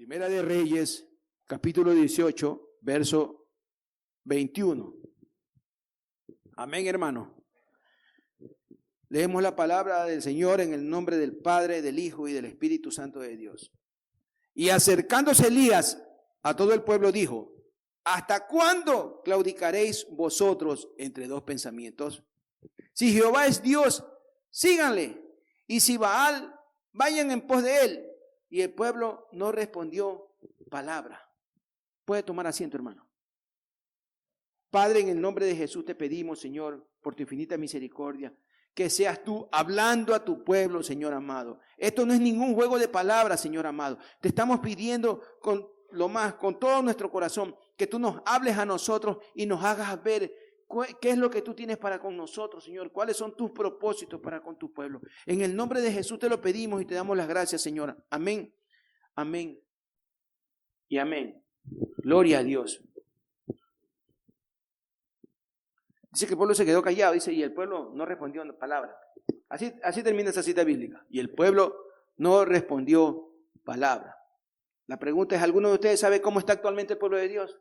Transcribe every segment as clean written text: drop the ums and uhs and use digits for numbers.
Primera de Reyes, capítulo 18, verso 21. Amén, hermano. Leemos la palabra del Señor en el nombre del Padre, del Hijo y del Espíritu Santo de Dios. Y acercándose Elías a todo el pueblo dijo: ¿hasta cuándo claudicaréis vosotros entre dos pensamientos? Si Jehová es Dios, síganle, y si Baal, vayan en pos de él. Y el pueblo no respondió palabra. Puede tomar asiento, hermano. Padre, en el nombre de Jesús te pedimos, Señor, por tu infinita misericordia, que seas tú hablando a tu pueblo, Señor amado. Esto no es ningún juego de palabras, Señor amado. Te estamos pidiendo con todo nuestro corazón, que tú nos hables a nosotros y nos hagas ver qué es lo que tú tienes para con nosotros, Señor. Cuáles son tus propósitos para con tu pueblo. En el nombre de Jesús te lo pedimos y te damos las gracias, Señor. Amén, amén y amén. Gloria a Dios. Dice que el pueblo se quedó callado, dice, y el pueblo no respondió palabra. Así termina esa cita bíblica. Y el pueblo no respondió palabra. La pregunta es, ¿alguno de ustedes sabe cómo está actualmente el pueblo de Dios?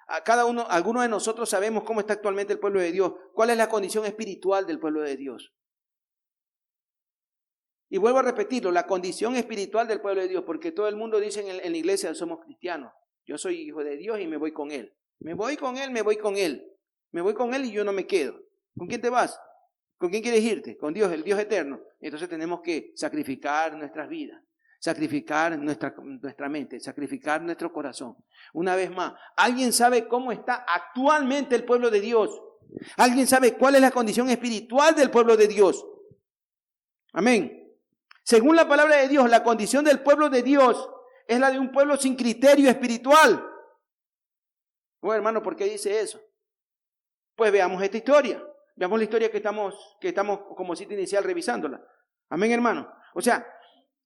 Algunos de nosotros sabemos cómo está actualmente el pueblo de Dios. ¿Cuál es la condición espiritual del pueblo de Dios? Y vuelvo a repetirlo, la condición espiritual del pueblo de Dios, porque todo el mundo dice en la iglesia, somos cristianos. Yo soy hijo de Dios y me voy con Él. Me voy con Él. Me voy con Él y yo no me quedo. ¿Con quién te vas? ¿Con quién quieres irte? Con Dios, el Dios eterno. Entonces tenemos que sacrificar nuestras vidas, sacrificar nuestra mente, sacrificar nuestro corazón. Una vez más, ¿alguien sabe cómo está actualmente el pueblo de Dios? ¿Alguien sabe cuál es la condición espiritual del pueblo de Dios? Amén. Según la palabra de Dios, la condición del pueblo de Dios es la de un pueblo sin criterio espiritual. Bueno, hermano, ¿por qué dice eso? Pues veamos esta historia. Veamos la historia que estamos como cita inicial revisándola. Amén, hermano. O sea,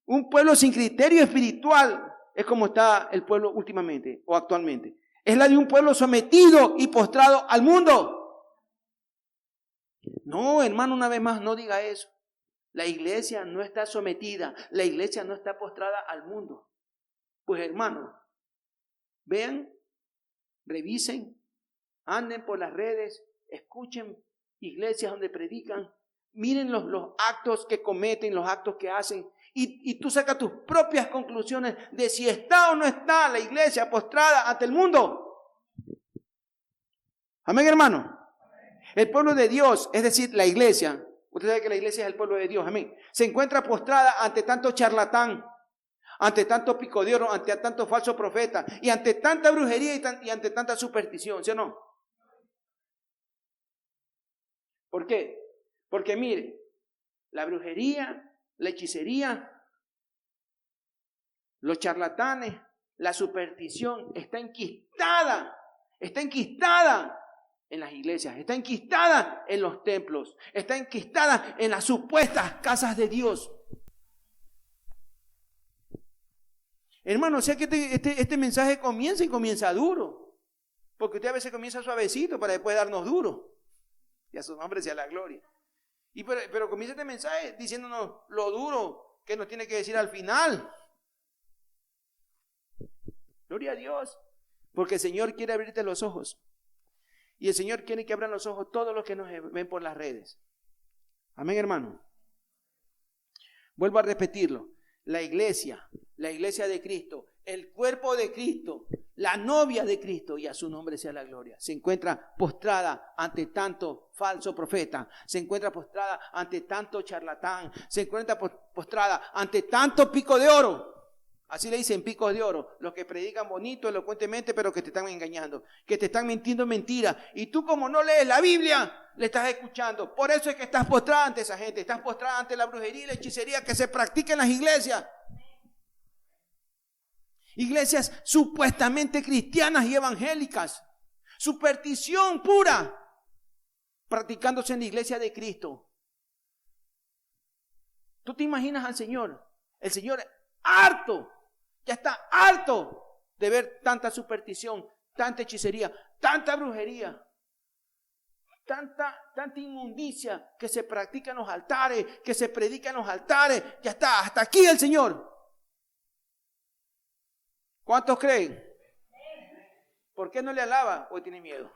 un pueblo sin criterio espiritual es como está el pueblo últimamente o actualmente. Es la de un pueblo sometido y postrado al mundo. No, hermano, una vez más, no diga eso. La iglesia no está sometida, la iglesia no está postrada al mundo. Pues hermano, vean, revisen, anden por las redes, escuchen iglesias donde predican, miren los actos que cometen, los actos que hacen, y tú sacas tus propias conclusiones de si está o no está la iglesia postrada ante el mundo. Amén, hermano. El pueblo de Dios, es decir, la iglesia, usted sabe que la iglesia es el pueblo de Dios, amén, se encuentra postrada ante tanto charlatán, ante tanto pico de oro, ante tanto falso profeta, y ante tanta brujería y ante tanta superstición, ¿sí o no? ¿Por qué? Porque mire, la brujería, la hechicería, los charlatanes, la superstición está enquistada en las iglesias, está enquistada en los templos, está enquistada en las supuestas casas de Dios. Hermano, o sea que este mensaje comienza duro, porque usted a veces comienza suavecito para después darnos duro. Y a su nombre sea la gloria. Pero comienza este mensaje diciéndonos lo duro que nos tiene que decir al final. Gloria a Dios. Porque el Señor quiere abrirte los ojos. Y el Señor quiere que abran los ojos todos los que nos ven por las redes. Amén, hermano. Vuelvo a repetirlo. La iglesia de Cristo, el cuerpo de Cristo, la novia de Cristo, y a su nombre sea la gloria, se encuentra postrada ante tanto falso profeta, se encuentra postrada ante tanto charlatán, se encuentra postrada ante tanto pico de oro. Así le dicen, picos de oro, los que predican bonito, elocuentemente, pero que te están engañando, que te están mintiendo mentiras. Y tú, como no lees la Biblia, le estás escuchando. Por eso es que estás postrada ante esa gente, estás postrada ante la brujería y la hechicería que se practica en las iglesias. Iglesias supuestamente cristianas y evangélicas. Superstición pura, practicándose en la iglesia de Cristo. ¿Tú te imaginas al Señor? El Señor harto, ya está harto de ver tanta superstición, tanta hechicería, tanta brujería, tanta inmundicia que se practica en los altares, que se predica en los altares. Ya está, hasta aquí el Señor. ¿Cuántos creen? ¿Por qué no le alaba? Hoy tiene miedo.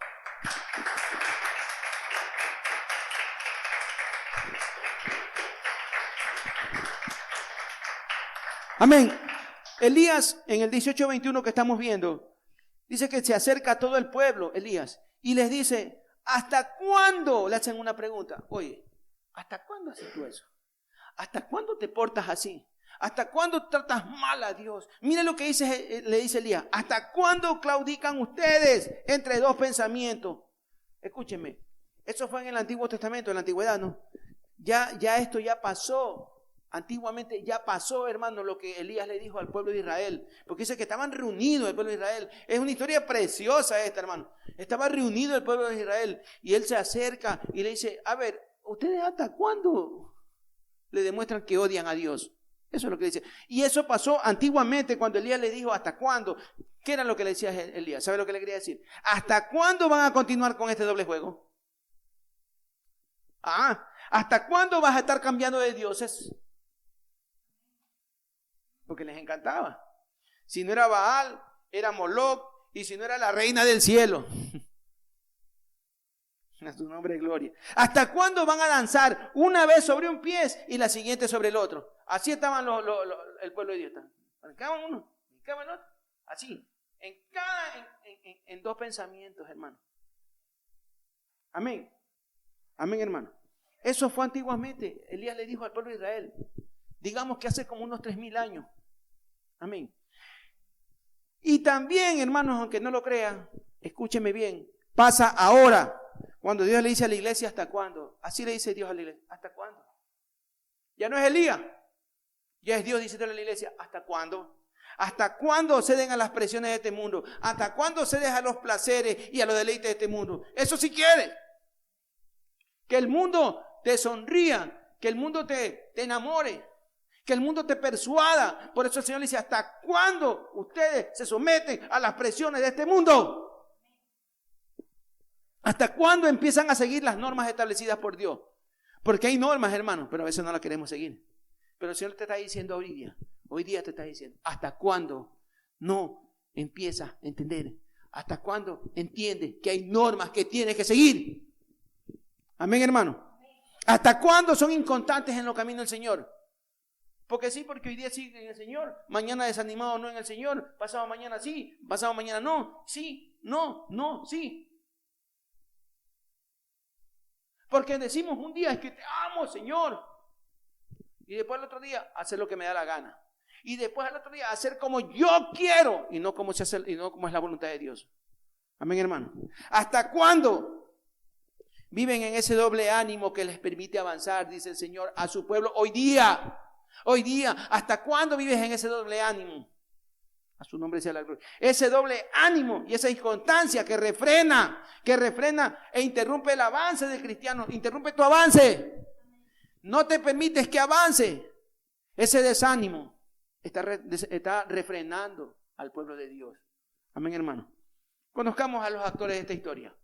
Amén. Elías, en el 18:21 que estamos viendo, dice que se acerca a todo el pueblo, Elías, y les dice, ¿hasta cuándo? Le hacen una pregunta. Oye, ¿hasta cuándo haces tú eso? ¿Hasta cuándo te portas así? ¿Hasta cuándo tratas mal a Dios? Mire lo que le dice Elías. ¿Hasta cuándo claudican ustedes entre dos pensamientos? Escúchenme. Eso fue en el Antiguo Testamento, en la antigüedad, ¿no? Ya esto ya pasó. Antiguamente ya pasó, hermano, lo que Elías le dijo al pueblo de Israel. Porque dice que estaban reunidos el pueblo de Israel. Es una historia preciosa esta, hermano. Estaba reunido el pueblo de Israel. Y él se acerca y le dice, a ver, ¿ustedes hasta cuándo le demuestran que odian a Dios? Eso es lo que dice. Y eso pasó antiguamente cuando Elías le dijo, ¿hasta cuándo? ¿Qué era lo que le decía Elías? ¿Sabe lo que le quería decir? ¿Hasta cuándo van a continuar con este doble juego? ¿Hasta cuándo vas a estar cambiando de dioses? Porque les encantaba. Si no era Baal, era Moloc, y si no era la reina del cielo. A su nombre de gloria. ¿Hasta cuándo van a danzar una vez sobre un pie y la siguiente sobre el otro? Así estaban el pueblo de Dios. Brincaban uno, brincaban el otro. Así. En dos pensamientos, hermano. Amén. Amén, hermano. Eso fue antiguamente. Elías le dijo al pueblo de Israel. Digamos que hace como unos 3000 años. Amén. Y también, hermanos, aunque no lo crean, escúcheme bien, pasa ahora. Cuando Dios le dice a la iglesia, ¿hasta cuándo? Así le dice Dios a la iglesia, ¿hasta cuándo? Ya no es Elías, ya es Dios diciéndole a la iglesia, ¿hasta cuándo? ¿Hasta cuándo ceden a las presiones de este mundo? ¿Hasta cuándo cedes a los placeres y a los deleites de este mundo? Eso sí quiere. Que el mundo te sonría, que el mundo te enamore, que el mundo te persuada. Por eso el Señor le dice, ¿hasta cuándo ustedes se someten a las presiones de este mundo? ¿Hasta cuándo empiezan a seguir las normas establecidas por Dios? Porque hay normas, hermanos, pero a veces no las queremos seguir. Pero el Señor te está diciendo hoy día te está diciendo, ¿hasta cuándo no empiezas a entender? ¿Hasta cuándo entiendes que hay normas que tienes que seguir? Amén, hermano. ¿Hasta cuándo son inconstantes en los caminos del Señor? Porque sí, porque hoy día sí en el Señor, mañana desanimado no en el Señor, pasado mañana sí, pasado mañana no, sí, no, sí. Porque decimos un día, es que te amo, Señor. Y después el otro día, hacer lo que me da la gana. Y después el otro día, hacer como yo quiero y no como se hace, y no como es la voluntad de Dios. Amén, hermano. ¿Hasta cuándo viven en ese doble ánimo que les permite avanzar, dice el Señor, a su pueblo hoy día? Hoy día, ¿hasta cuándo vives en ese doble ánimo? A su nombre sea la gloria. Ese doble ánimo y esa inconstancia que refrena e interrumpe el avance del cristiano, interrumpe tu avance. No te permites que avance. Ese desánimo está refrenando al pueblo de Dios. Amén, hermano. Conozcamos a los actores de esta historia.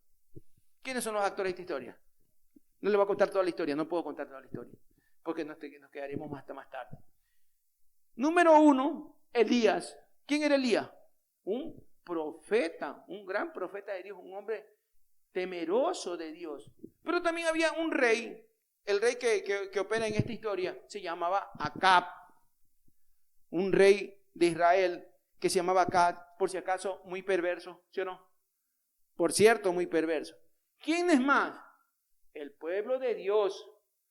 ¿Quiénes son los actores de esta historia? No les voy a contar toda la historia, no puedo contar toda la historia, porque nos quedaremos hasta más tarde. Número 1, Elías. ¿Quién era Elías? Un profeta, un gran profeta de Dios, un hombre temeroso de Dios. Pero también había un rey, el rey que opera en esta historia, se llamaba Acab. Un rey de Israel que se llamaba Acab, por si acaso muy perverso, ¿sí o no? Por cierto, muy perverso. ¿Quién es más? El pueblo de Dios.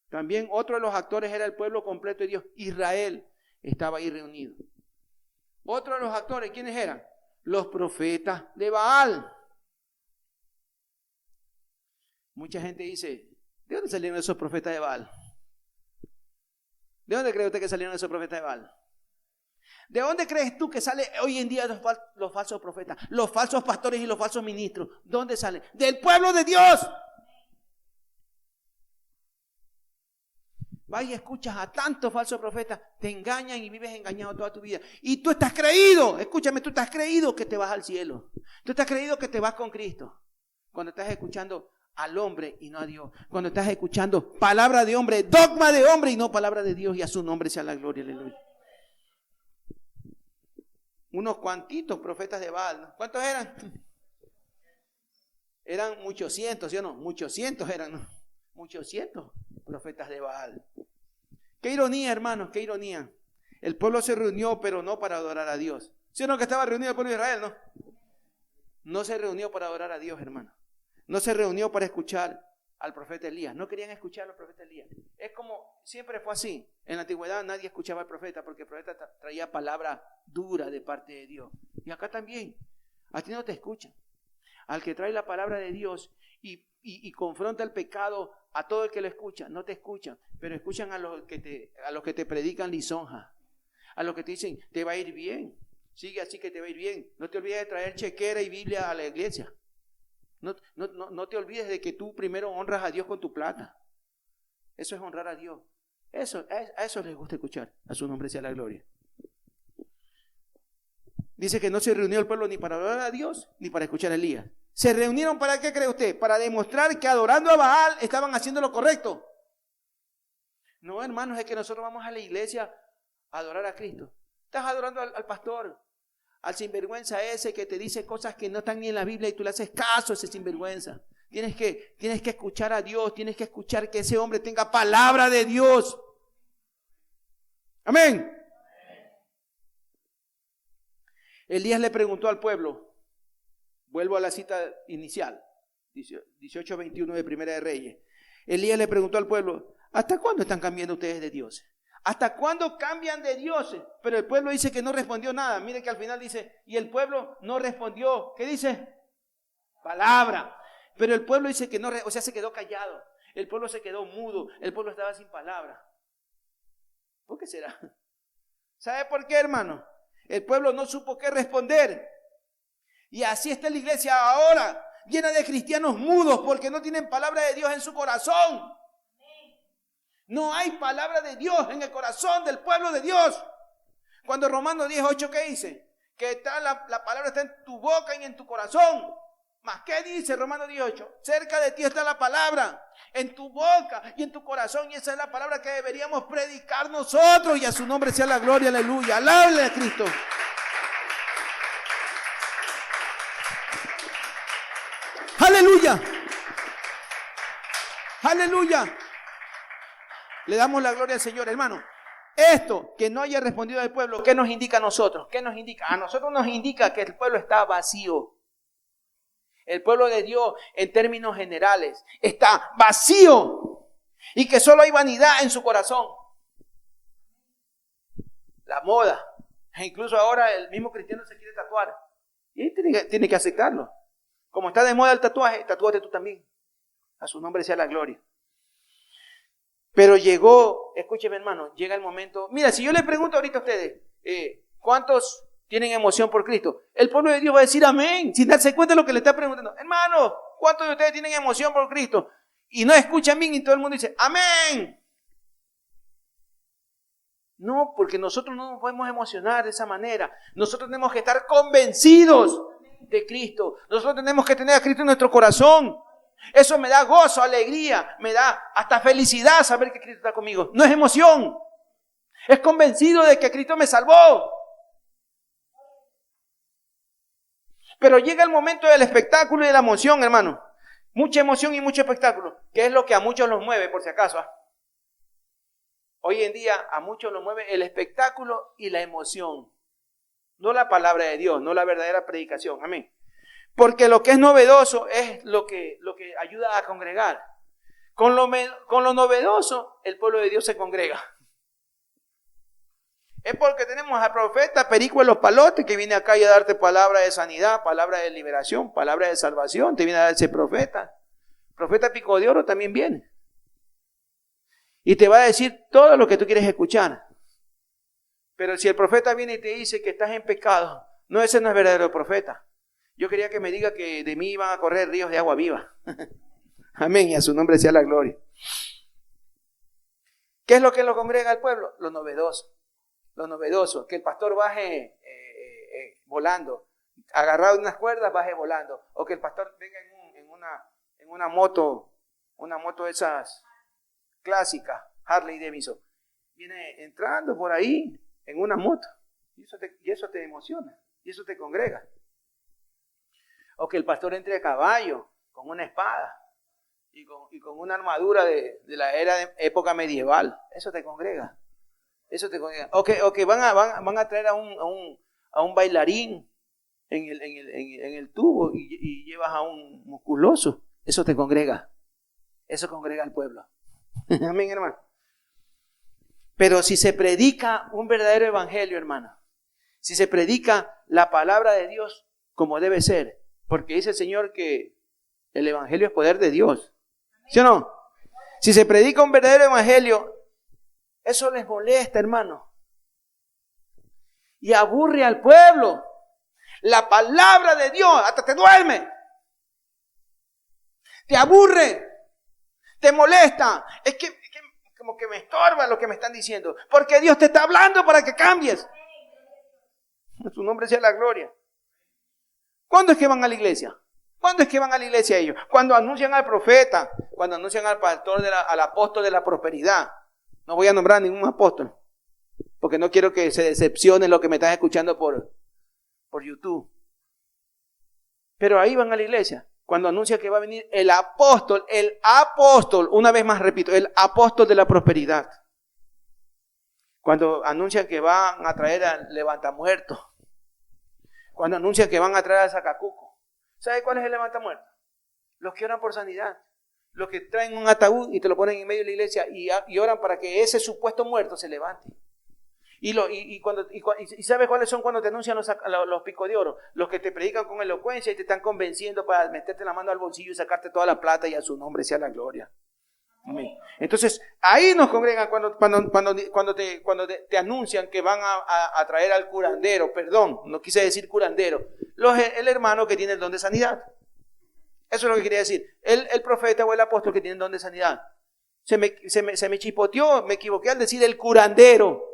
También otro de los actores era el pueblo completo de Dios. Israel estaba ahí reunido. Otro de los actores, ¿quiénes eran? Los profetas de Baal. Mucha gente dice, ¿de dónde salieron esos profetas de Baal? ¿De dónde cree usted que salieron esos profetas de Baal? ¿De dónde crees tú que salen hoy en día los falsos profetas, los falsos pastores y los falsos ministros? ¿Dónde salen? ¡Del pueblo de Dios! Vas y escuchas a tantos falsos profetas, te engañan y vives engañado toda tu vida. Y tú estás creído, escúchame, tú estás creído que te vas al cielo. Tú estás creído que te vas con Cristo. Cuando estás escuchando al hombre y no a Dios. Cuando estás escuchando palabra de hombre, dogma de hombre y no palabra de Dios, y a su nombre sea la gloria, aleluya. unos cuantitos profetas de Baal, ¿no? ¿Cuántos eran? Eran muchos cientos, ¿sí o no? Muchos cientos eran, ¿no? Muchos cientos profetas de Baal. Qué ironía, hermanos, qué ironía. El pueblo se reunió, pero no para adorar a Dios. ¿Sí o no que estaba reunido el pueblo de Israel, no? No se reunió para adorar a Dios, hermano. No se reunió para escuchar al profeta Elías. No querían escuchar al profeta Elías. Es como, siempre fue así. En la antigüedad nadie escuchaba al profeta porque el profeta traía palabra dura de parte de Dios. Y acá también. A ti no te escuchan. Al que trae la palabra de Dios y confronta el pecado, a todo el que lo escucha, no te escuchan, pero escuchan a los que te predican lisonja, a los que te dicen, te va a ir bien, sigue así que te va a ir bien. No te olvides de traer chequera y Biblia a la iglesia. No te olvides de que tú primero honras a Dios con tu plata. Eso es honrar a Dios. A eso les gusta escuchar. A su nombre sea la gloria. Dice que no se reunió el pueblo ni para adorar a Dios ni para escuchar a Elías. ¿Se reunieron para qué cree usted? Para demostrar que adorando a Baal estaban haciendo lo correcto. No, hermanos, es que nosotros vamos a la iglesia a adorar a Cristo. Estás adorando al pastor, al sinvergüenza ese que te dice cosas que no están ni en la Biblia y tú le haces caso a ese sinvergüenza. Tienes que escuchar a Dios, tienes que escuchar que ese hombre tenga palabra de Dios. Amén. Elías le preguntó al pueblo, vuelvo a la cita inicial, 18:21 de Primera de Reyes. Elías le preguntó al pueblo, ¿hasta cuándo están cambiando ustedes de dioses? ¿Hasta cuándo cambian de dioses? Pero el pueblo dice que no respondió nada. Mire que al final dice, y el pueblo no respondió. ¿Qué dice? Palabra. Pero el pueblo dice que no, o sea, se quedó callado. El pueblo se quedó mudo. El pueblo estaba sin palabra. ¿Por qué será? ¿Sabe por qué, hermano? El pueblo no supo qué responder. Y así está la iglesia ahora, llena de cristianos mudos porque no tienen palabra de Dios en su corazón. No hay palabra de Dios en el corazón del pueblo de Dios. Cuando Romanos 10:8, ¿qué dice? Que está la palabra está en tu boca y en tu corazón. ¿Más qué dice Romanos 10:8? Cerca de ti está la palabra, en tu boca y en tu corazón. Y esa es la palabra que deberíamos predicar nosotros. Y a su nombre sea la gloria, aleluya. Alábale a Cristo. Aleluya. Aleluya. Le damos la gloria al Señor, hermano. Esto que no haya respondido al pueblo, ¿qué nos indica a nosotros? ¿Qué nos indica? A nosotros nos indica que el pueblo está vacío. El pueblo de Dios, en términos generales, está vacío y que solo hay vanidad en su corazón. La moda. E incluso ahora el mismo cristiano se quiere tatuar. Y tiene que aceptarlo. Como está de moda el tatuaje, tatúate tú también. A su nombre sea la gloria. Pero llegó, escúcheme hermano, llega el momento. Mira, si yo le pregunto ahorita a ustedes, ¿cuántos tienen emoción por Cristo? El pueblo de Dios va a decir amén, sin darse cuenta de lo que le está preguntando. Hermano, ¿cuántos de ustedes tienen emoción por Cristo? Y no escuchan bien y todo el mundo dice amén. No, porque nosotros no nos podemos emocionar de esa manera. Nosotros tenemos que estar convencidos de Cristo. Nosotros tenemos que tener a Cristo en nuestro corazón. Eso me da gozo, alegría, me da hasta felicidad saber que Cristo está conmigo. No es emoción, es convencido de que Cristo me salvó. Pero llega el momento del espectáculo y de la emoción, hermano. Mucha emoción y mucho espectáculo, que es lo que a muchos los mueve, por si acaso. Hoy en día a muchos los mueve el espectáculo y la emoción. No la palabra de Dios, no la verdadera predicación. Amén. Porque lo que es novedoso es lo que ayuda a congregar. Con lo novedoso, el pueblo de Dios se congrega. Es porque tenemos al profeta Perico de los Palotes que viene acá y a darte palabra de sanidad, palabra de liberación, palabra de salvación. Te viene a dar ese profeta. Profeta Pico de Oro también viene. Y te va a decir todo lo que tú quieres escuchar. Pero si el profeta viene y te dice que estás en pecado, no, ese no es verdadero profeta. Yo quería que me diga que de mí van a correr ríos de agua viva. Amén, y a su nombre sea la gloria. ¿Qué es lo que lo congrega al pueblo? Lo novedoso. Lo novedoso, que el pastor baje volando, agarrado de unas cuerdas, baje volando. O que el pastor venga en una moto de esas clásicas, Harley Davidson. Viene entrando por ahí en una moto. Y eso te emociona. y eso te congrega. O que el pastor entre a caballo con una espada y con una armadura de la época medieval, eso te congrega. Eso te congrega. O que van a traer a un bailarín en el tubo y llevas a un musculoso, eso te congrega. Eso congrega al pueblo. Amén, hermano. Pero si se predica un verdadero evangelio, hermano, si se predica la palabra de Dios como debe ser, porque dice el Señor que el evangelio es poder de Dios, ¿sí o no? Si se predica un verdadero evangelio, eso les molesta, hermano, y aburre al pueblo. La palabra de Dios hasta te duerme, te aburre, te molesta. Es que como que me estorba lo que me están diciendo, porque Dios te está hablando para que cambies. En su nombre sea la gloria. ¿Cuándo es que van a la iglesia? ¿Cuándo es que van a la iglesia ellos? Cuando anuncian al profeta, cuando anuncian al pastor, al apóstol de la prosperidad. No voy a nombrar ningún apóstol, porque no quiero que se decepcione lo que me están escuchando por YouTube. Pero ahí van a la iglesia. Cuando anuncia que va a venir el apóstol, una vez más repito, el apóstol de la prosperidad. Cuando anuncian que van a traer al levantamuertos. Cuando anuncian que van a traer al sacacuco. ¿Sabe cuál es el levantamuertos? Los que oran por sanidad. Los que traen un ataúd y te lo ponen en medio de la iglesia y oran para que ese supuesto muerto se levante. ¿Y sabes cuáles son cuando te anuncian los picos de oro? Los que te predican con elocuencia y te están convenciendo para meterte la mano al bolsillo y sacarte toda la plata, y a su nombre sea la gloria. Amén. Entonces, ahí nos congregan cuando te anuncian que van a traer al curandero, perdón, no quise decir curandero, el hermano que tiene el don de sanidad. Eso es lo que quería decir. El profeta o el apóstol que tiene el don de sanidad. Se me chipoteó, me equivoqué al decir el curandero.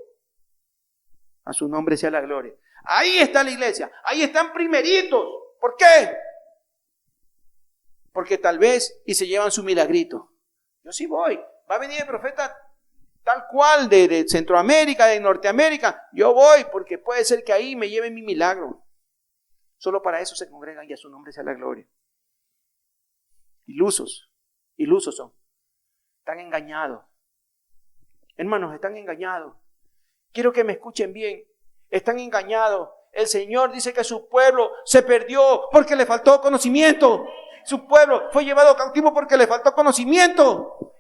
A su nombre sea la gloria. Ahí está la iglesia. Ahí están primeritos. ¿Por qué? Porque tal vez y se llevan su milagrito. Yo sí voy. Va a venir el profeta tal cual de Centroamérica, de Norteamérica. Yo voy porque puede ser que ahí me lleven mi milagro. Solo para eso se congregan y a su nombre sea la gloria. Ilusos son. Están engañados. Hermanos, están engañados. Quiero que me escuchen bien. Están engañados. El Señor dice que su pueblo se perdió porque le faltó conocimiento. Su pueblo fue llevado cautivo porque le faltó conocimiento.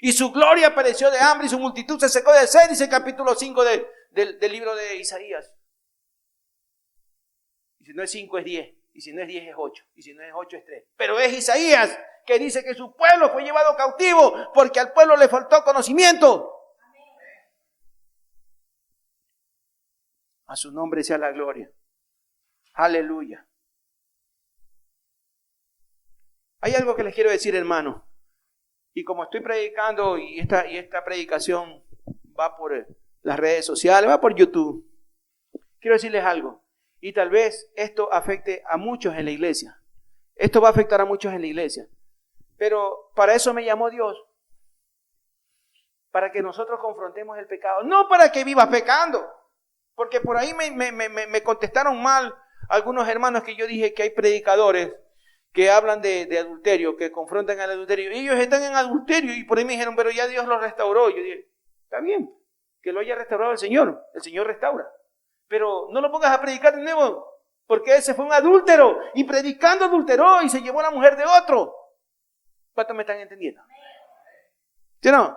Y su gloria pereció de hambre y su multitud se secó de sed, dice el capítulo 5 del libro de Isaías. Y si no es 5 es 10. Y si no es 10 es 8. Y si no es 8 es 3. Pero es Isaías que dice que su pueblo fue llevado cautivo porque al pueblo le faltó conocimiento. A su nombre sea la gloria. Aleluya. Hay algo que les quiero decir, hermano. Y como estoy predicando y esta predicación va por las redes sociales, va por YouTube, quiero decirles algo. Y tal vez esto afecte a muchos en la iglesia. Esto va a afectar a muchos en la iglesia. Pero para eso me llamó Dios. Para que nosotros confrontemos el pecado. No para que vivas pecando. Porque por ahí me contestaron mal algunos hermanos que yo dije que hay predicadores que hablan de adulterio, que confrontan al adulterio. Ellos están en adulterio y por ahí me dijeron, pero ya Dios los restauró. Yo dije, está bien, que lo haya restaurado el Señor restaura. Pero no lo pongas a predicar de nuevo, porque ese fue un adúltero y predicando adulteró y se llevó a la mujer de otro. ¿Cuántos me están entendiendo? ¿Sí o no?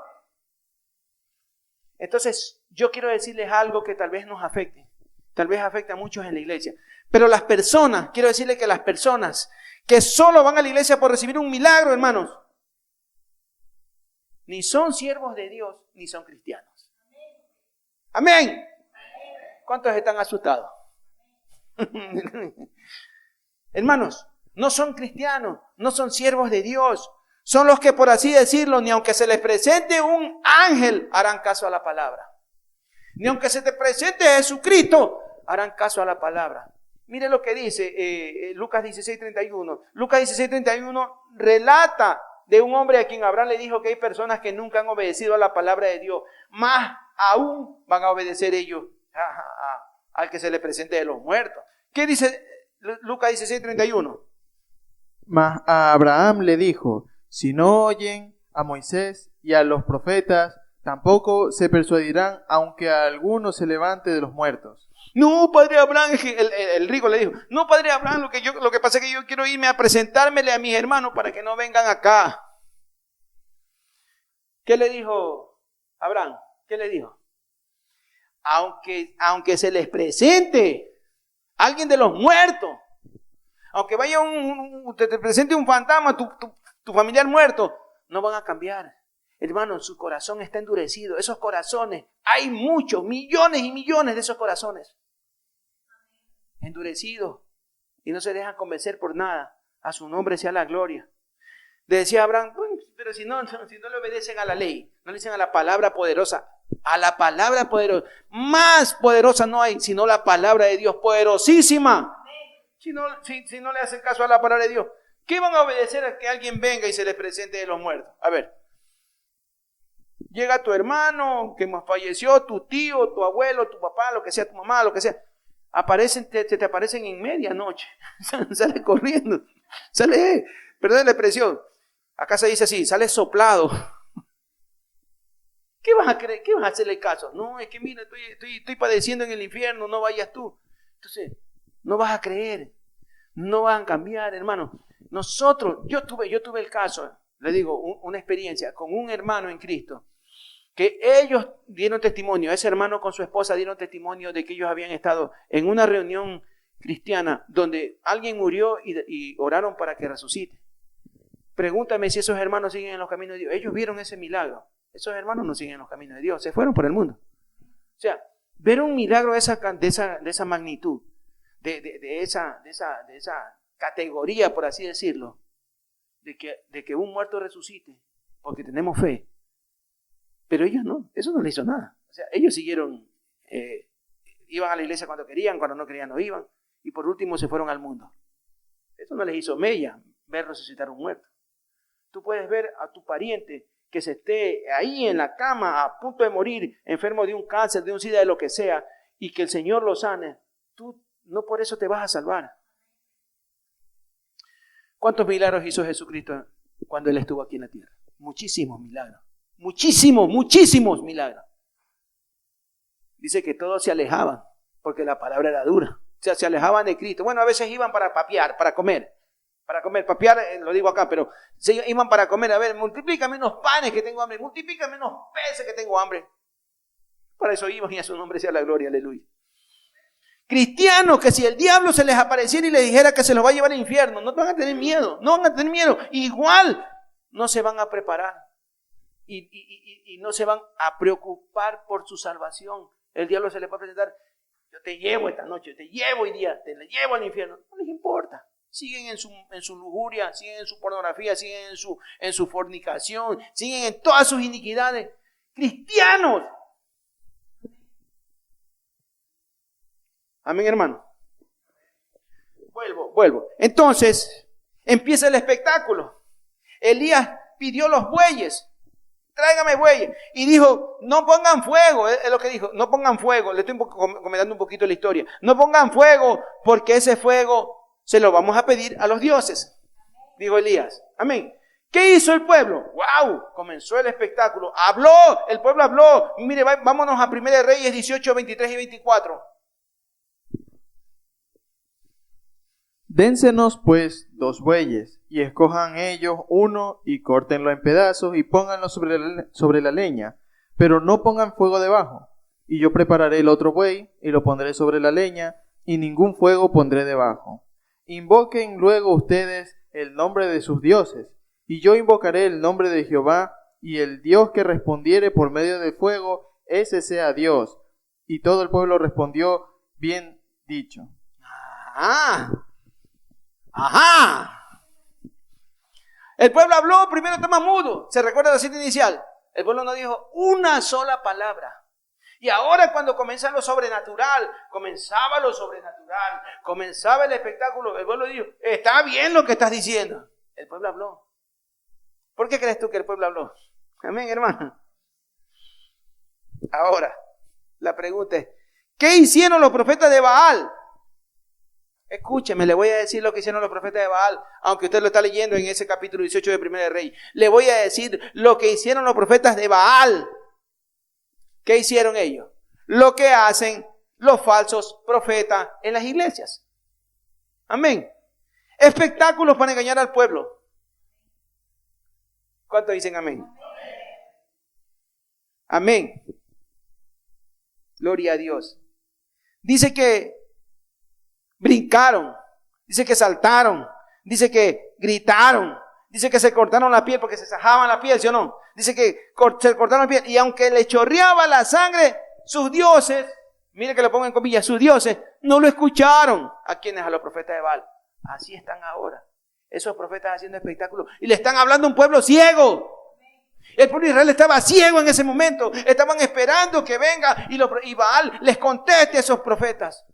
Entonces, yo quiero decirles algo que tal vez nos afecte. Tal vez afecte a muchos en la iglesia. Pero las personas, quiero decirles que las personas que solo van a la iglesia por recibir un milagro, hermanos, ni son siervos de Dios, ni son cristianos. Amén. ¿Cuántos están asustados? Hermanos, no son cristianos, no son siervos de Dios. Son los que, por así decirlo, ni aunque se les presente un ángel, harán caso a la palabra. Ni aunque se te presente Jesucristo, harán caso a la palabra. Mire lo que dice Lucas 16:31. Lucas 16:31 relata de un hombre a quien Abraham le dijo que hay personas que nunca han obedecido a la palabra de Dios, más aún van a obedecer ellos al que se le presente de los muertos. ¿Qué dice Lucas 16:31? Mas a Abraham le dijo: si no oyen a Moisés y a los profetas, tampoco se persuadirán, aunque a alguno se levante de los muertos. No, padre Abraham, el rico le dijo, no, padre Abraham, lo que pasa es que yo quiero irme a presentármele a mis hermanos para que no vengan acá. ¿Qué le dijo Abraham? ¿Qué le dijo? Aunque se les presente alguien de los muertos, aunque vaya te presente un fantasma, tu familiar muerto, no van a cambiar. Hermano, su corazón está endurecido. Esos corazones, hay muchos, millones y millones de esos corazones endurecidos y no se dejan convencer por nada. A su nombre sea la gloria. Decía Abraham, pero si no le obedecen a la ley, no le dicen a la palabra poderosa, a la palabra poderosa, más poderosa no hay, sino la palabra de Dios, poderosísima. Si no le hacen caso a la palabra de Dios, ¿qué van a obedecer a que alguien venga y se les presente de los muertos? A ver, llega tu hermano que falleció, tu tío, tu abuelo, tu papá, lo que sea, tu mamá, lo que sea, te aparecen en medianoche, sale corriendo, perdón la expresión, acá se dice así, sale soplado. ¿Qué vas a creer? ¿Qué vas a hacerle caso? No, es que mira, estoy padeciendo en el infierno, no vayas tú. Entonces, no vas a creer, no van a cambiar, hermano. Yo tuve el caso, le digo, una experiencia con un hermano en Cristo, que ellos dieron testimonio, ese hermano con su esposa dieron testimonio de que ellos habían estado en una reunión cristiana donde alguien murió y oraron para que resucite. Pregúntame si esos hermanos siguen en los caminos de Dios. Ellos vieron ese milagro. Esos hermanos no siguen en los caminos de Dios, se fueron por el mundo. O sea, ver un milagro de esa magnitud, de esa categoría, por así decirlo, de que un muerto resucite, porque tenemos fe. Pero ellos no, eso no les hizo nada. O sea, ellos siguieron, iban a la iglesia cuando querían, cuando no querían no iban, y por último se fueron al mundo. Eso no les hizo mella ver resucitar un muerto. Tú puedes ver a tu pariente que se esté ahí en la cama a punto de morir, enfermo de un cáncer, de un SIDA, de lo que sea, y que el Señor lo sane. Tú no por eso te vas a salvar. ¿Cuántos milagros hizo Jesucristo cuando Él estuvo aquí en la tierra? Muchísimos milagros. Muchísimos milagros. Dice que todos se alejaban porque la palabra era dura. O sea, se alejaban de Cristo. Bueno, a veces iban para papear, para comer. Papear, lo digo acá, pero se iban para comer. A ver, multiplícame unos panes que tengo hambre, multiplícame unos peces que tengo hambre. Para eso iban y a su nombre sea la gloria, aleluya. Cristianos que si el diablo se les apareciera y les dijera que se los va a llevar al infierno, no van a tener miedo, igual no se van a preparar y no se van a preocupar por su salvación. El diablo se les va a presentar, yo te llevo esta noche, te llevo hoy día, te llevo al infierno, no les importa. Siguen en su lujuria, siguen en su pornografía, siguen en su fornicación, siguen en todas sus iniquidades. Cristianos. Amén, hermano. Vuelvo. Entonces, empieza el espectáculo. Elías pidió los bueyes. Tráigame bueyes. Y dijo, no pongan fuego. Es lo que dijo, no pongan fuego. Le estoy comentando un poquito la historia. No pongan fuego, porque ese fuego se lo vamos a pedir a los dioses, dijo Elías. Amén. ¿Qué hizo el pueblo? ¡Wow! Comenzó el espectáculo. El pueblo habló. Mire, vámonos a 1 Reyes 18, 23 y 24. Dénsenos pues 2 bueyes, y escojan ellos uno, y córtenlo en pedazos, y pónganlo sobre la leña, pero no pongan fuego debajo. Y yo prepararé el otro buey, y lo pondré sobre la leña, y ningún fuego pondré debajo. Invoquen luego ustedes el nombre de sus dioses, y yo invocaré el nombre de Jehová, y el Dios que respondiere por medio del fuego, ese sea Dios. Y todo el pueblo respondió, bien dicho. Ajá. El pueblo habló, primero estaba mudo. ¿Se recuerda la cita inicial? El pueblo no dijo una sola palabra. Y ahora cuando comenzaba lo sobrenatural, comenzaba el espectáculo, el pueblo dijo, está bien lo que estás diciendo. El pueblo habló. ¿Por qué crees tú que el pueblo habló? Amén, hermano. Ahora, la pregunta es, ¿Qué hicieron los profetas de Baal? Escúcheme, le voy a decir lo que hicieron los profetas de Baal, aunque usted lo está leyendo en ese capítulo 18 de Primera de Reyes. Le voy a decir lo que hicieron los profetas de Baal. ¿Qué hicieron ellos? Lo que hacen los falsos profetas en las iglesias. Amén. Espectáculos para engañar al pueblo. ¿Cuántos dicen amén? Amén. Gloria a Dios. Dice que brincaron, dice que saltaron, dice que gritaron, dice que se cortaron la piel porque se sajaban la piel, ¿sí o no? Dice que se cortaron la piel y aunque le chorreaba la sangre, sus dioses, mire que lo pongo en comillas, sus dioses no lo escucharon. ¿A quiénes? A los profetas de Baal. Así están ahora, esos profetas haciendo espectáculos y le están hablando a un pueblo ciego. El pueblo de Israel estaba ciego en ese momento, estaban esperando que venga y Baal les conteste a esos profetas.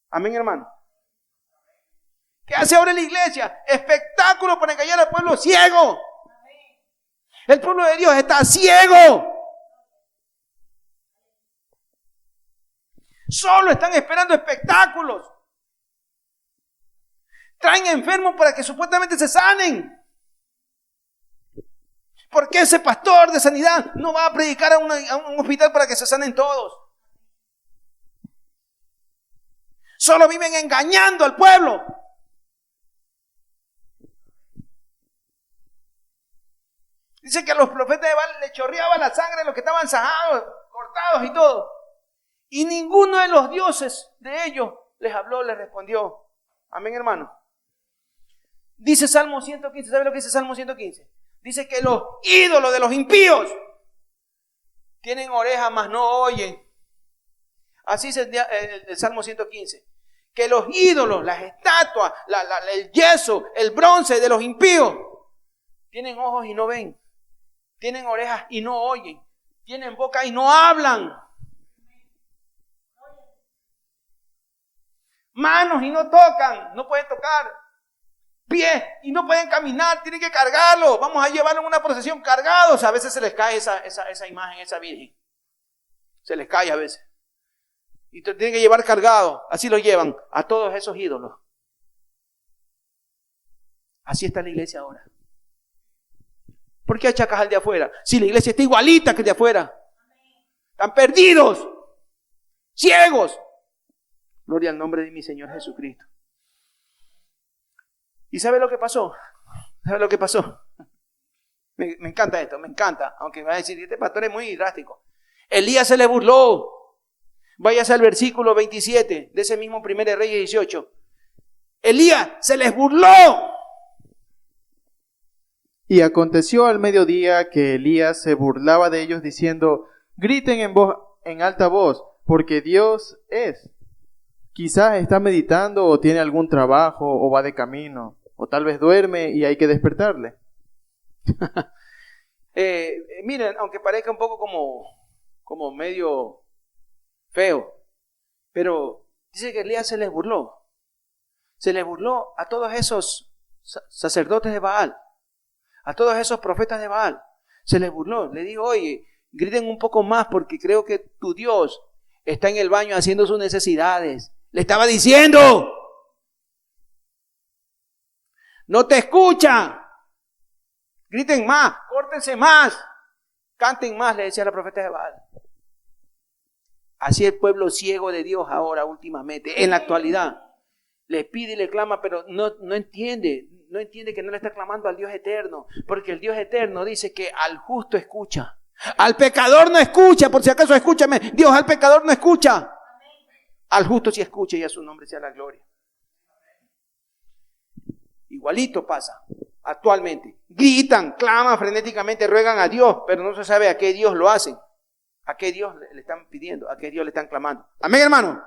Amén, hermano. ¿Qué hace ahora la iglesia? Espectáculo para engañar al pueblo ciego. El pueblo de Dios está ciego. Solo están esperando espectáculos. Traen enfermos para que supuestamente se sanen. ¿Por qué ese pastor de sanidad no va a predicar a un hospital para que se sanen todos? Solo viven engañando al pueblo. Dice que a los profetas de Baal le chorreaba la sangre a los que estaban sajados, cortados y todo. Y ninguno de los dioses de ellos les habló, les respondió. Amén, hermano. Dice Salmo 115, ¿sabe lo que dice Salmo 115? Dice que los ídolos de los impíos tienen orejas, mas no oyen. Así dice el Salmo 115. Que los ídolos, las estatuas, el yeso, el bronce de los impíos, tienen ojos y no ven. Tienen orejas y no oyen. Tienen boca y no hablan. Manos y no tocan, no pueden tocar. Pies y no pueden caminar, tienen que cargarlo. Vamos a llevarlo en una procesión cargados. A veces se les cae esa imagen, esa virgen. Se les cae a veces. Y te tienen que llevar cargado. Así lo llevan a todos esos ídolos. Así está la iglesia ahora. ¿Por qué achacas al de afuera? Si la iglesia está igualita que el de afuera. Están perdidos. Ciegos. Gloria al nombre de mi Señor Jesucristo. ¿Y sabe lo que pasó? ¿Sabe lo que pasó? Me encanta esto, me encanta. Aunque me va a decir, este pastor es muy drástico. Elías se le burló. Váyase al versículo 27 de ese mismo 1 Reyes 18. Elías se les burló. Y aconteció al mediodía que Elías se burlaba de ellos diciendo: griten en alta voz, porque Dios es. Quizás está meditando o tiene algún trabajo o va de camino, o tal vez duerme y hay que despertarle. Miren, aunque parezca un poco como medio feo, pero dice que Elías se les burló. Se les burló a todos esos sacerdotes de Baal, a todos esos profetas de Baal. Se les burló. Le dijo: oye, griten un poco más porque creo que tu Dios está en el baño haciendo sus necesidades. Le estaba diciendo: no te escucha. Griten más, córtense más, canten más, le decía la profeta de Baal. Así el pueblo ciego de Dios ahora últimamente, en la actualidad, le pide y le clama, pero no entiende que no le está clamando al Dios eterno, porque el Dios eterno dice que al justo escucha, al pecador no escucha. Por si acaso, escúchame, Dios al pecador no escucha, al justo sí escucha, y a su nombre sea la gloria. Igualito pasa actualmente. Gritan, claman frenéticamente, ruegan a Dios, pero no se sabe a qué Dios lo hacen, a qué Dios le están pidiendo, a qué Dios le están clamando. Amén, hermano.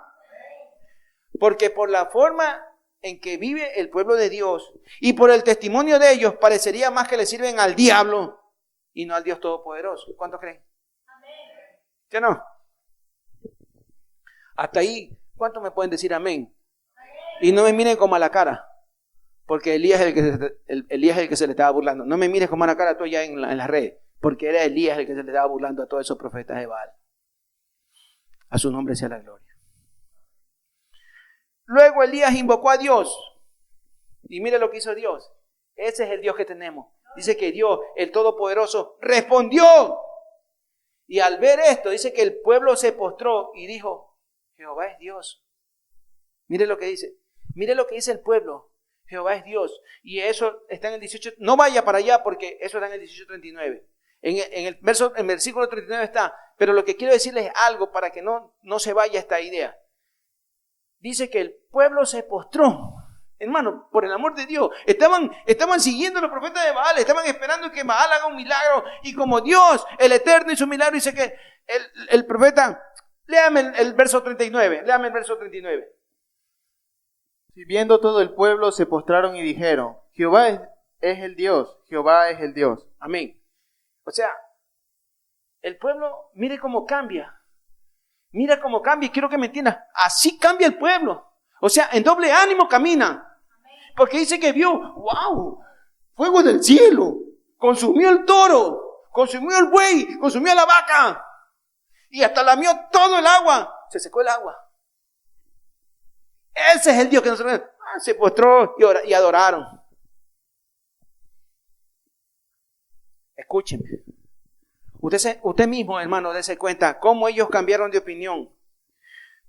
Porque por la forma en que vive el pueblo de Dios y por el testimonio de ellos, parecería más que le sirven al diablo y no al Dios Todopoderoso. ¿Cuántos creen? Amén. ¿Sí o no? Hasta ahí, ¿cuántos me pueden decir amén? Amén. Y no me miren con mala cara, porque Elías es el que se le estaba burlando. No me mires con mala cara tú ya en las redes, porque era Elías el que se le estaba burlando a todos esos profetas de Baal. A su nombre sea la gloria. Luego Elías invocó a Dios. Y mire lo que hizo Dios. Ese es el Dios que tenemos. Dice que Dios, el Todopoderoso, respondió. Y al ver esto, dice que el pueblo se postró y dijo, Jehová es Dios. Mire lo que dice. Mire lo que dice el pueblo. Jehová es Dios. Y eso está en el 18. No vaya para allá porque eso está en el 18:39. En el versículo 39 está. Pero lo que quiero decirles es algo para que no se vaya esta idea. Dice que el pueblo se postró. Hermano, por el amor de Dios, estaban siguiendo a los profetas de Baal, estaban esperando que Baal haga un milagro, y como Dios, el Eterno, hizo un milagro, dice que el profeta, léame el verso 39, Y viendo todo el pueblo, se postraron y dijeron, Jehová es el Dios, Jehová es el Dios. Amén. O sea, el pueblo, mire cómo cambia. Mira cómo cambia, quiero que me entiendas, así cambia el pueblo. O sea, en doble ánimo camina. Porque dice que vio, wow, fuego del cielo, consumió el toro, consumió el buey, consumió la vaca, y hasta lamió todo el agua, se secó el agua. Ese es el Dios que nosotros se postró y adoraron. Escúcheme. Usted mismo, hermano, dése cuenta cómo ellos cambiaron de opinión.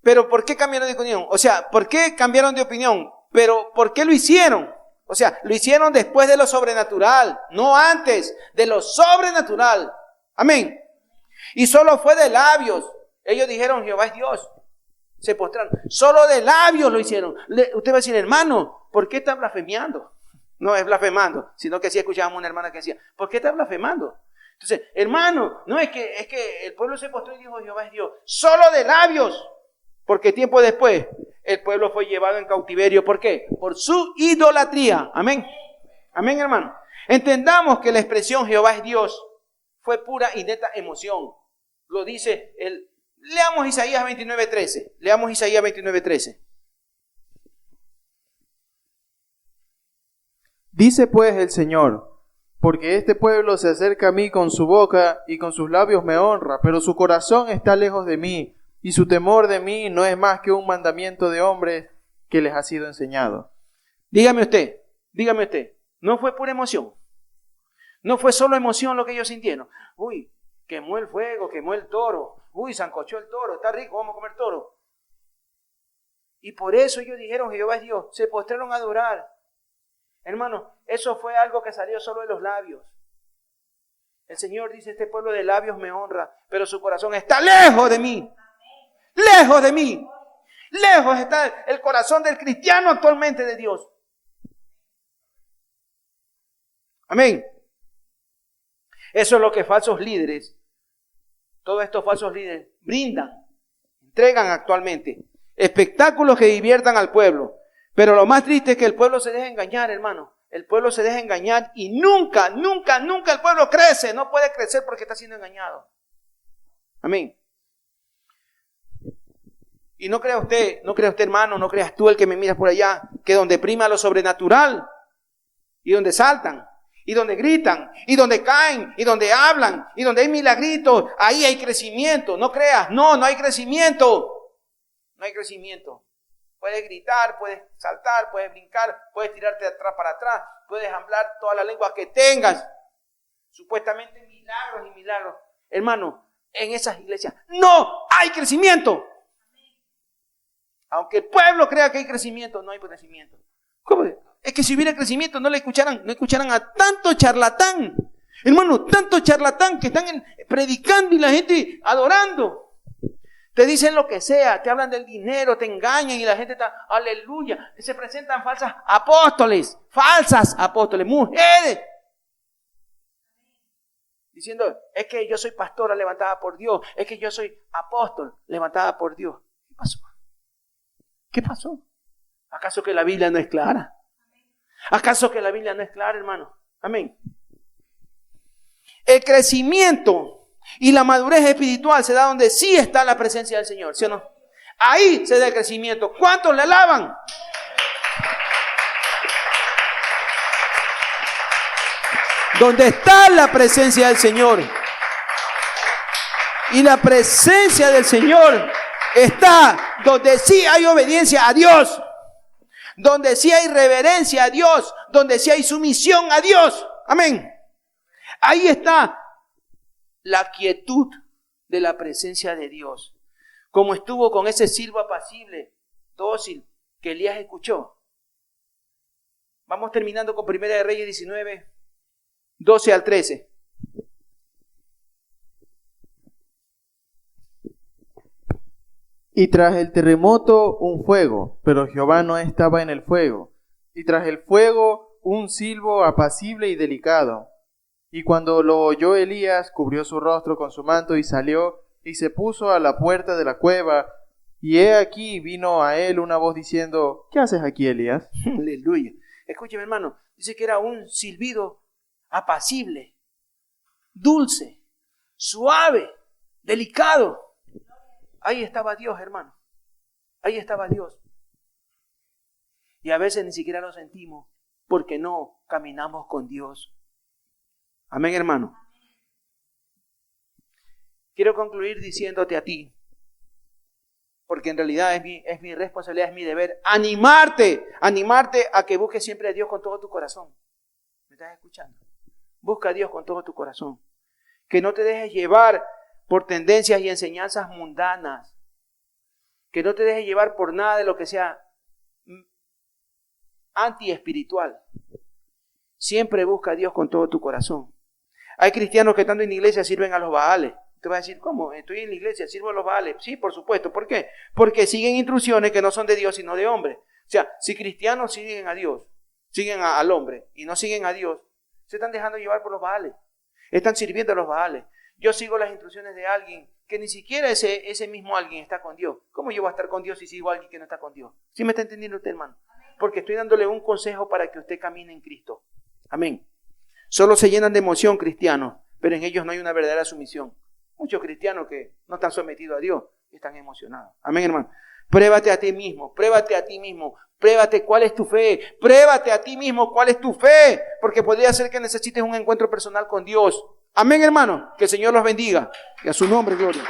Pero ¿por qué cambiaron de opinión? O sea, ¿por qué cambiaron de opinión? Pero ¿por qué lo hicieron? O sea, lo hicieron después de lo sobrenatural, no antes de lo sobrenatural. Amén. Y solo fue de labios. Ellos dijeron, Jehová es Dios. Se postraron. Solo de labios lo hicieron. Usted va a decir, hermano, ¿por qué está blasfemiando? No es blasfemando, sino que sí escuchábamos una hermana que decía, ¿por qué está blasfemando? Entonces, hermano, no es que el pueblo se postró y dijo, Jehová es Dios. Solo de labios. Porque tiempo después el pueblo fue llevado en cautiverio. ¿Por qué? Por su idolatría. Amén. Amén, hermano. Entendamos que la expresión Jehová es Dios fue pura y neta emoción. Lo dice leamos Isaías 29:13. Leamos Isaías 29:13. Dice pues el Señor, porque este pueblo se acerca a mí con su boca y con sus labios me honra, pero su corazón está lejos de mí. Y su temor de mí no es más que un mandamiento de hombres que les ha sido enseñado. Dígame usted, ¿no fue pura emoción? ¿No fue solo emoción lo que ellos sintieron? Uy, quemó el fuego, quemó el toro. Uy, sancochó el toro, está rico, vamos a comer toro. Y por eso ellos dijeron, Jehová es Dios, se postraron a adorar. Hermano, eso fue algo que salió solo de los labios. El Señor dice, este pueblo de labios me honra, pero su corazón está lejos de mí. Lejos de mí. Lejos está el corazón del cristiano actualmente de Dios. Amén. Eso es lo que falsos líderes, todos estos falsos líderes brindan, entregan actualmente. Espectáculos que diviertan al pueblo. Pero lo más triste es que el pueblo se deja engañar, hermano. El pueblo se deja engañar y nunca el pueblo crece. No puede crecer porque está siendo engañado. Amén. Y no crea usted, hermano, no creas tú el que me miras por allá, que donde prima lo sobrenatural, y donde saltan, y donde gritan, y donde caen, y donde hablan, y donde hay milagritos, ahí hay crecimiento. No creas, no hay crecimiento. No hay crecimiento. Puedes gritar, puedes saltar, puedes brincar, puedes tirarte de atrás para atrás, puedes hablar todas las lenguas que tengas. Supuestamente milagros y milagros. Hermano, en esas iglesias no hay crecimiento. Aunque el pueblo crea que hay crecimiento, no hay crecimiento. ¿Cómo? Es que si hubiera crecimiento no escucharan a tanto charlatán. Hermano, tanto charlatán que están predicando y la gente adorando. Te dicen lo que sea, te hablan del dinero, te engañan y la gente está, aleluya. Se presentan falsas apóstoles, mujeres. Diciendo, es que yo soy pastora levantada por Dios, es que yo soy apóstol levantada por Dios. ¿Qué pasó? ¿Qué pasó? ¿Acaso que la Biblia no es clara? ¿Acaso que la Biblia no es clara, hermano? Amén. El crecimiento y la madurez espiritual se da donde sí está la presencia del Señor, ¿sí o no? Ahí se da el crecimiento. ¿Cuántos le alaban? Donde está la presencia del Señor. Y la presencia del Señor está donde sí hay obediencia a Dios, donde sí hay reverencia a Dios, donde sí hay sumisión a Dios. Amén. Ahí está la quietud de la presencia de Dios. Como estuvo con ese siervo apacible, dócil, que Elías escuchó. Vamos terminando con 1 de Reyes 19, 12 al 13. Y tras el terremoto un fuego, pero Jehová no estaba en el fuego. Y tras el fuego un silbo apacible y delicado. Y cuando lo oyó Elías, cubrió su rostro con su manto y salió y se puso a la puerta de la cueva. Y he aquí vino a él una voz diciendo: ¿qué haces aquí, Elías? Aleluya. Escúcheme, hermano. Dice que era un silbido apacible, dulce, suave, delicado. Ahí estaba Dios, hermano. Ahí estaba Dios. Y a veces ni siquiera lo sentimos porque no caminamos con Dios. Amén, hermano. Quiero concluir diciéndote a ti, porque en realidad es mi responsabilidad, es mi deber, animarte a que busques siempre a Dios con todo tu corazón. ¿Me estás escuchando? Busca a Dios con todo tu corazón. Que no te dejes llevar por tendencias y enseñanzas mundanas. Que no te dejes llevar por nada de lo que sea antiespiritual. Siempre busca a Dios con todo tu corazón. Hay cristianos que estando en la iglesia sirven a los Baales. Te vas a decir, ¿cómo? Estoy en la iglesia, sirvo a los Baales. Sí, por supuesto. ¿Por qué? Porque siguen instrucciones que no son de Dios, sino de hombre. O sea, si cristianos siguen a Dios, siguen al hombre y no siguen a Dios, se están dejando llevar por los Baales. Están sirviendo a los Baales. Yo sigo las instrucciones de alguien que ni siquiera ese mismo alguien está con Dios. ¿Cómo yo voy a estar con Dios si sigo a alguien que no está con Dios? ¿Sí me está entendiendo usted, hermano? Porque estoy dándole un consejo para que usted camine en Cristo. Amén. Solo se llenan de emoción cristianos, pero en ellos no hay una verdadera sumisión. Muchos cristianos que no están sometidos a Dios están emocionados. Amén, hermano. Pruébate a ti mismo, pruébate a ti mismo, pruébate cuál es tu fe, pruébate a ti mismo cuál es tu fe, porque podría ser que necesites un encuentro personal con Dios. Amén, hermano. Que el Señor los bendiga y a su nombre, gloria.